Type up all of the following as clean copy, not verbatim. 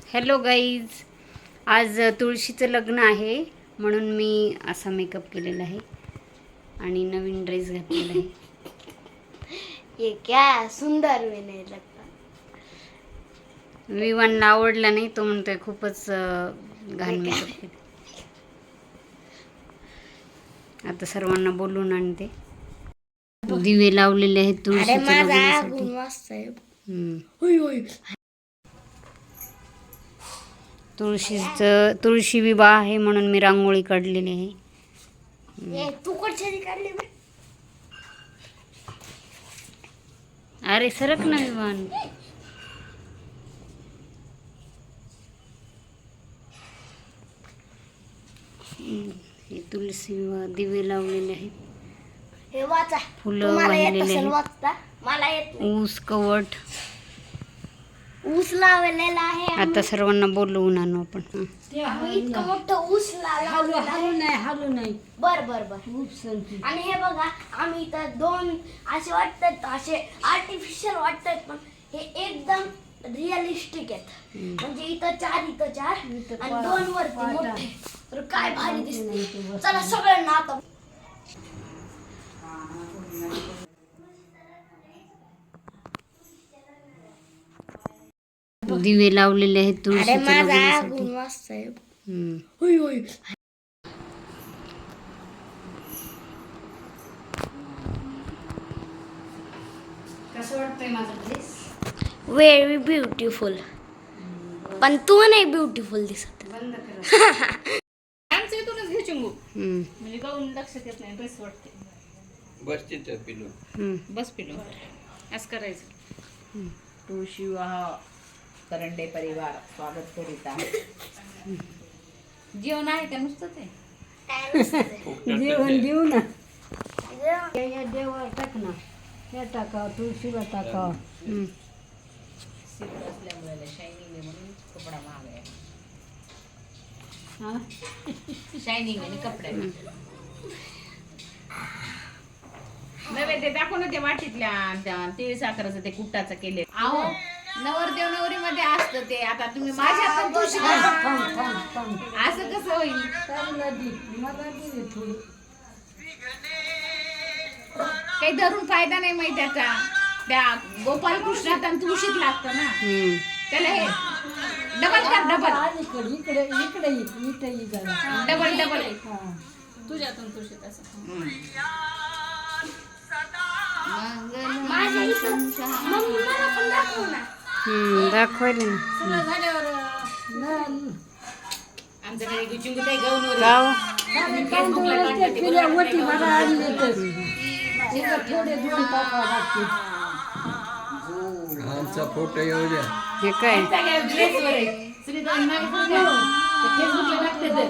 Hello guys, आज तुळशीचं लग्न आहे म्हणून मी असा मेकअप केलेला आहे आणि नवीन ड्रेस घातलेला आहे. ये क्या सुंदर मैंने लगता. विवानला आवडला नाही, तो म्हणतोय खूपच घाण मेकअप केला. आता सर्वांना बोलून आणते. दिवे लावलेले आहेत तुळशीच्या लग्नासाठी. मस्त आहे. तुळशी विवाह आहे म्हणून मी रांगोळी काढलेली आहे. तू कशाची काढली? अरे सरक ना विवान. हे तुळशी विवाह दिवे लावलेले आहेत. हे वाचा. फुलं वाहिलेले आहेत. वाचता मला येत नाही. ऊस कवट. ऊस लावलेला आहे. आता सर्वांना बोलवून आणू आपण. आम्ही इतकं मोठं ऊस लावलेला आहे. बर बर बर. आणि हे बघा, आम्ही इथं दोन असे वाटतात, असे आर्टिफिशियल वाटतात, पण हे एकदम रिअलिस्टिक आहेत. म्हणजे इथं चार आणि दोन वरती मोठे. तर काय भारी दिसते. चला सगळ्यांना आता दिवे लावलेले आहेत तुळशीच्या लग्नासाठी. मस्त आहे. कसं वाटतंय माझा ड्रेस? Very beautiful. पण तू नाही ब्युटिफुल दिसत. बंद करा. आमचं इथूनच घे चिंगू. म्हणजे गाऊन लक्षात येत नाही. ड्रेस वाटते. बस पिलो असं करायचं. तुळशी विवाह करंडे परिवार स्वागत करीत आहे. जेवण आहे का नुसतं ते? जेवण देऊ ना. या देवावर टाक ना. हे टाका, तुळशीला टाका. सिल्क असल्यामुळे शायनिंग आहे म्हणून कपडा महाग आहे. शायनिंग आहे कपडा. नव्हे ते दाखव ना, ते वाटीतल्या तिळ साखराचं ते कुट्टाचं केले. आहो नवरदेव नवरी मध्ये असतं ते. आता तुम्ही माझ्या हातात तुळशी असं कसं होईल? काही धरून फायदा नाही माहिती त्याचा. त्या गोपाल कृष्णात आणि तुळशीत लागतं ना. त्याला हे डबल कर. डबल तुझ्यातून तुळशीत असं. दाखवायला ना. सगळं झाल्यावर आमच्याकडे चिंगू ताई गाऊनवर गाव आमचा फोटो येऊ द्या. हे काय ड्रेसवर आहे. श्रीदान नाही फेसबुकला टाकते ते.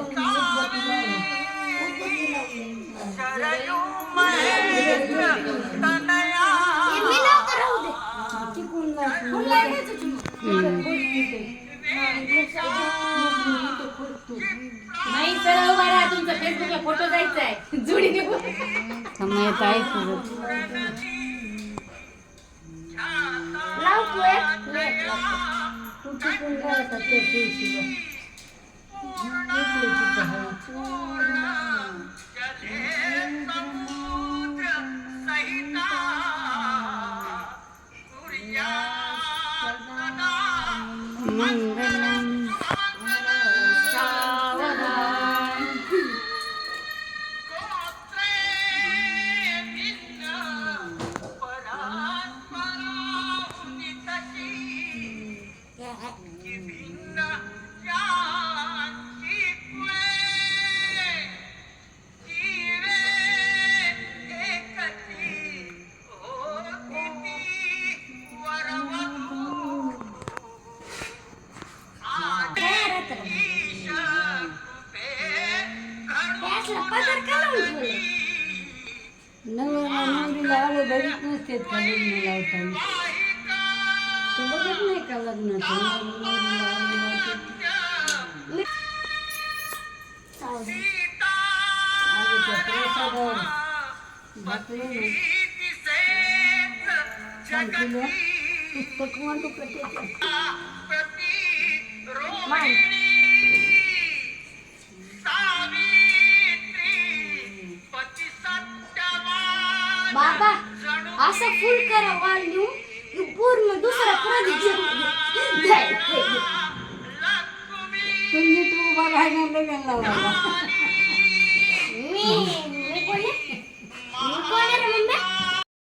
नाही सर, उभा राहा. तुमचा फेसबुकला फोटो जायचा आहे. जोडीने थांबत आहे तुझं. मंगलम नवरीला आलं बरीच नसते का लग्न लावताना. तू बघत नाही का लग्नाचं? प्रसादावर घातलं ना. पुस्तक वाटू का मान. बाबा असं फुल करा वाल नेऊ की पूर्ण दुसरा प्रदीप तुम्ही तू उभा राहिला लग्न लावला मी